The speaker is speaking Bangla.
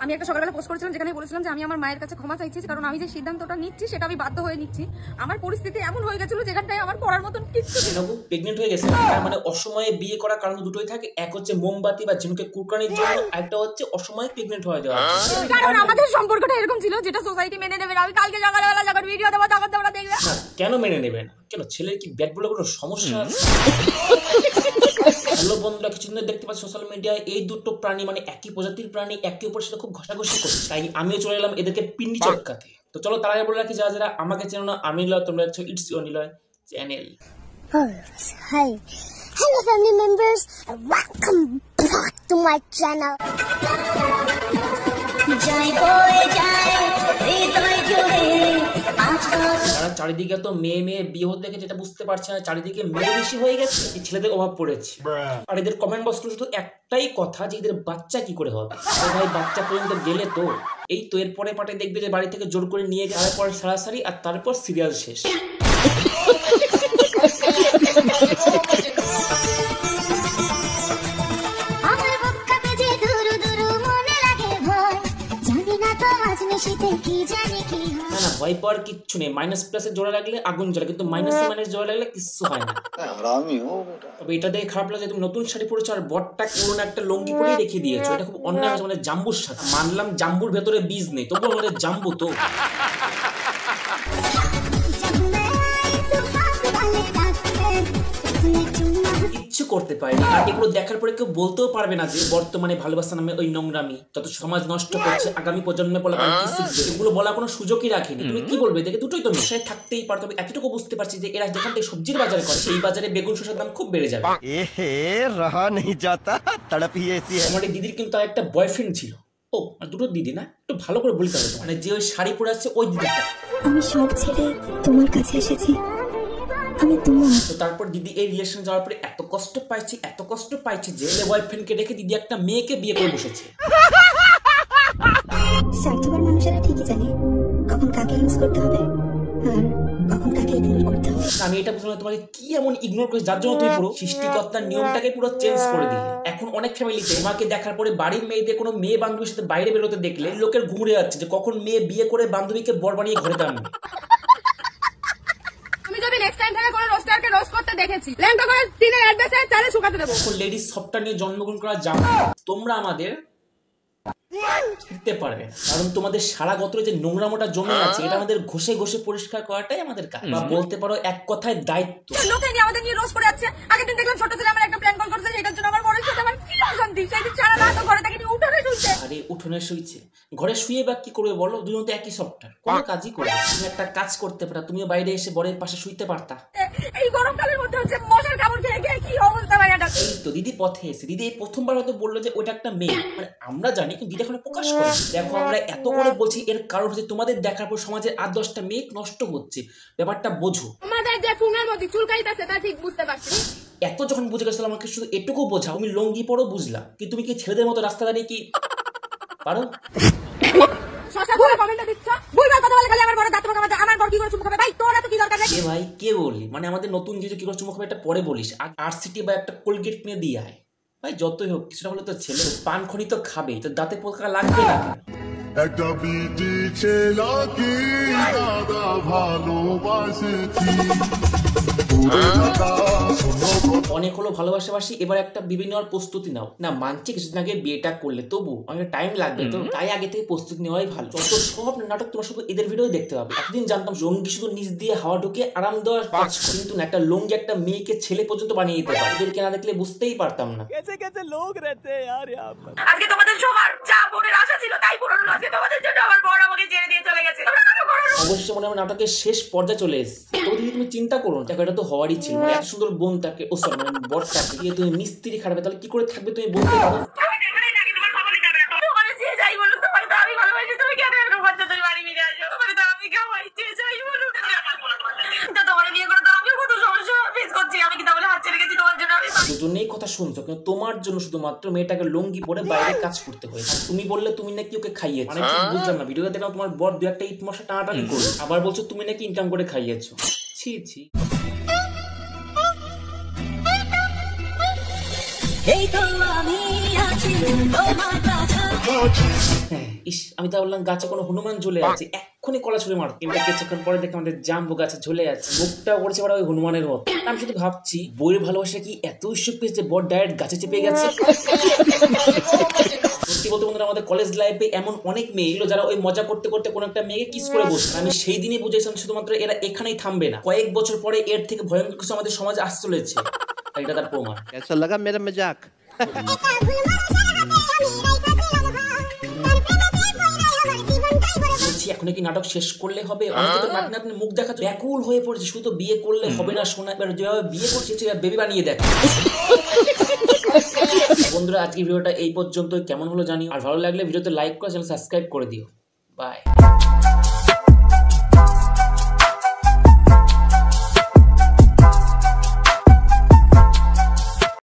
আমি একটা সকালবেলা পোস্ট করেছিলাম যেখানে বলেছিলাম যে আমি আমার মায়ের কাছে ক্ষমা চাইছি, কারণ আমি যে সিদ্ধান্তটা নিচ্ছি সেটা আমি বাধ্য হয়ে নিচ্ছি। আমার পরিস্থিতি এমন হয়ে গেছিল যেখানটায় আমার করার মতন কিছু ছিল। প্রেগনেন্ট হয়ে গেছে, মানে অসময়ে বিয়ে করার কারণ দুটোই থাকে, এক হচ্ছে মোমবাতি বা ঝিনুকে কুরকানির জন্য, একটা হচ্ছে অসময়ে প্রেগনেন্ট হয়ে যাওয়া। কারণ আমাদের সম্পর্কটা এরকম ছিল যেটা সোসাইটি মেনে নেবে না। আমি কালকে সকালবেলা যখন ভিডিও দেবো তখন তোমরা দেখবে। কেন মেনে নেবে না? কেন ছেলের কি ব্যাট বলে কোনো সমস্যা আছে? হ্যালো বন্ধুরা, কিছুদিন দেখতে পাচ্ছি সোশ্যাল মিডিয়ায় এই দুটো প্রাণী, মানে একই প্রজাতির প্রাণী, একে অপরের সাথে খুব ঘষাঘষি করছে। তাই আমিও চলে এলাম এদেরকে পিন্ডি চটকাতে। তো চলো তার আগে বলে রাখি, যারা যারা আমাকে চেনো না, আমি নিলয়, তোমরা হচ্ছে it's your Niloy channel. Hi, hello family members, and welcome back to my channel. যারা চারিদিকে তো মেয়ে মেয়ে বিয়ে হতে দেখে, যেটা বুঝতে পারছে না চারিদিকে মেয়ে বেশি হয়ে গেছে, এই ছেলেদের অভাব পড়েছে। আর এদের কমেন্ট বক্সে শুধু একটাই কথা যে এদের বাচ্চা কি করে হবে। ভাই বাচ্চা পর্যন্ত গেলে তো এই তো এর পরে পাটে দেখবে যে বাড়ি থেকে জোর করে নিয়ে গেলে, তারপর সারাসারি, আর তারপর সিরিয়াল শেষ। না ভয় পাওয়ার কিচ্ছু নেই, মাইনাস প্লাসে জোড়া লাগলে আগুন জ্বলে, কিন্তু মাইনাসে মাইনাস জোড়া লাগলে কিচ্ছু হয় না। তবে এটা দেখে খারাপ লাগে, তুমি নতুন শাড়ি পরেছো আর বরটা পুরোনো একটা লঙ্গি পরে রেখে দিয়েছো, এটা খুব অন্যায় হয়েছে। মানে জাম্বুর সাথে মানলাম জাম্বুর ভেতরে বীজ নেই, তবুও আমাদের জাম্বু তো। কিচ্ছু করতে পারেনি, আর এগুলো দেখার পরে কেউ বলতেও পারবে না যে বর্তমানে ভালোবাসা নামে ওই নোংরামি যত সমাজ নষ্ট করছে, আগামী প্রজন্মে বলা কি শিখবে, এগুলো বলা কোনো সুযোগই রাখেনি। তুমি কি বলবে? দেখে দুটোই তো মিশে থাকতেই পারতো। তবে এতটুকু বুঝতে পারছি যে এরা যেখান থেকে সবজির বাজারে করে, সেই বাজারে বেগুন শসার দাম খুব বেড়ে যাবে। আমার এই দিদির কিন্তু একটা বয়ফ্রেন্ড ছিল। ও দুটো দিদি না, একটু ভালো করে বলতে হবে। মানে যে ওই শাড়ি পরে আছে ওই দিদিটা। আমি সব ছেড়ে তোমার কাছে এসেছি, আমি তোমার। তো তারপর দিদি এই রিলেশন যাওয়ার পরে এত কষ্ট পাইছে যে বয়ফ্রেন্ডকে রেখে দিদি একটা মেয়েকে বিয়ে করে বসেছে। স্বার্থপর মানুষেরা ঠিকই জানে কখন কাকে ইউজ করতে হবে আর কখন কাকে ইগনোর করতে হবে। আমি এটা বুঝলাম তোমাকে কি এমন ইগনোর করে, যার জন্য তুমি পুরো সৃষ্টিকর্তার নিয়মটাকে পুরো চেঞ্জ করে দিলে। এখন অনেক ফ্যামিলিতে তোমাকে দেখার পরে বাড়ির মেয়েদের কোনো মেয়ে বান্ধবীর সাথে বাইরে বেরোতে দেখলে লোকের ঘুরে যাচ্ছে যে কখন মেয়ে বিয়ে করে বান্ধবীকে বর বানিয়ে ঘরে টানবে। লেডিস সবটা নিয়ে জন্মগ্রহণ করা যাবে, তোমরা আমাদের দিতে পারবে না, কারণ তোমাদের সারা গতরে যে নোংরামোটা জমে আছে এটা আমাদের ঘষে ঘষে পরিষ্কার করাটাই আমাদের কাজ, বা বলতে পারো এক কথায় দায়িত্ব। লোকে নিয়ে আমাদের নিয়ে রোজ করে যাচ্ছে। আগের দিন দেখলাম ছোট ছেলে আমার একটা প্ল্যান কল করেছে, সেটার জন্য আমার বড় ছেলে আমার কি অশান্তি, সেদিন সারা রাত ঘরে থেকে উঠোনে শুইছে। আরে উঠোনে শুইছে, ঘরে শুয়ে বা কি করবে বলো? দুজন তো একই সফটওয়্যার, কোনো কাজই করবে। তুমি একটা কাজ করতে পারতা, তুমিও বাইরে এসে বরের পাশে শুইতে পারতা। এই গরমকালের মধ্যে হচ্ছে মশার কামড় খেয়ে গিয়ে কি অবস্থা ভাই এটা। এই তো দিদি পথে এসে, দিদি এই প্রথমবার হয়তো বললো যে ওটা একটা মেয়ে, মানে আমরা জানি কিন্তু দিদি এখনো প্রকাশ করে। দেখো আমরা এত করে বলছি, এর কারণ হচ্ছে তোমাদের দেখার পর সমাজের 8-10টা মেয়ে নষ্ট হচ্ছে, ব্যাপারটা বোঝো। আমাদের যে ফুঙের মধ্যে চুলকাইতেছে তা ঠিক বুঝতে পারছি। এত যখন বুঝে গেছিল আমাকে শুধু এটুকু বোঝাও, তুমি লঙ্গি পরো বুঝলাম, কি তুমি কি ছেলেদের মতো রাস্তা দাঁড়িয়ে কি পারো? ভাই কে বললি, মানে আমাদের নতুন জিনিস কি করে চুমু খাবে এটা পরে বলিস, আরসিটি বা একটা কোলগেট কিনে দিয়ে আয়। ভাই যতই হোক কিছুটা হলে তো ছেলে, পান খনি তো খাবেই, তো দাঁতে পোকা লাগবে না কেন? একটা বিটি ছেলেকে দাদা ভালোবাসেছি। অনেক হলো ভালোবাসাবাসি, এবার একটা বিভিন্ন প্রস্তুতি নাও। না মানছি কিছুদিন আগে বিয়েটা করলে, তবু অনেক টাইম লাগবে, তো তাই আগে থেকে প্রস্তুতি নেওয়াই ভালো। যত সব নাটক তোমার শুধু এদের ভিডিও দেখতে পাবে। একদিন জানতাম লুঙ্গি শুধু নিচ দিয়ে হাওয়া ঢুকে আরাম দেওয়ার কাজ, কিন্তু না, একটা লুঙ্গি একটা মেয়েকে ছেলে পর্যন্ত বানিয়ে দিতে পারে। এদেরকে না দেখলে বুঝতেই পারতাম না। আজকে তোমাদের সবার যা বোনের আশা ছিল তাই পূরণ হলো। আজকে তোমাদের জন্য আমার বড় আমাকে ছেড়ে দিয়ে চলে গেছে। অবশ্যই মনে হয় নাটকের শেষ পর্যায়ে চলে এসেছে। তবে দিদি তুমি চিন্তা করো, দেখো এটা তো হওয়ারই ছিল, মানে এত সুন্দর বোনটাকে, ও সরি মানে বরটাকে দিয়ে তুমি মিস্ত্রি খারাপ, তাহলে কি করে থাকবে তুমি বলতে পারো? দুজনেই কথা শুনছো, কিন্তু তোমার জন্য শুধুমাত্র মেয়েটাকে লুঙ্গি পরে বাইরে কাজ করতে হয়েছে। তুমি বললে তুমি নাকি ওকে খাইয়েছো, মানে ঠিক বুঝলাম না। ভিডিওতে দেখলাম তোমার বর 2-1টা ইট মশা টানাটানি করলো, আবার বলছো তুমি নাকি ইনকাম করে খাইয়েছো। ছি ছি। এই তো হ্যাঁ, ইস, আমি তো বললাম গাছে কোনো হনুমান ঝুলে আছে, এক্ষুনি কলা ছুঁড়ে মার। কিন্তু কিছুক্ষণ পরে দেখে আমাদের জাম্বু গাছে ঝুলে আছে, মুখটাও করেছে ওই হনুমানের মতো। আমি শুধু ভাবছি বইয়ের ভালোবাসা কি এত ইস্যু পেয়েছে বড় ডাইরেক্ট গাছে চেপে গেছে। সত্যি বলতে বন্ধুরা, আমাদের কলেজ লাইফে এমন অনেক মেয়ে ছিল যারা ওই মজা করতে করতে কোনো একটা মেয়েকে কিস করে বসে। আমি সেই দিনই বুঝেছিলাম শুধুমাত্র এরা এখানেই থামবে না, কয়েক বছর পরে এর থেকে ভয়ঙ্কর কিছু আমাদের সমাজে আসতে চলেছে। এটা তার প্রমাণ। कैसा लगा मेरा मजाक? এখন কি নাটক শেষ করলে হবে? অনেকে তো নাটনে আপনি মুখ দেখাতে ব্যাকুল হয়ে পড়েছে, শুধু বিয়ে করলে হবে না শোনা, এবার যেভাবে বিয়ে করছে বেবি বানিয়ে দেখ। বন্ধুরা, আজকে ভিডিওটা এই পর্যন্ত, কেমন হলো জানিও, আর ভালো লাগলে ভিডিওতে লাইক করে চ্যানেল সাবস্ক্রাইব করে দিও। বাই।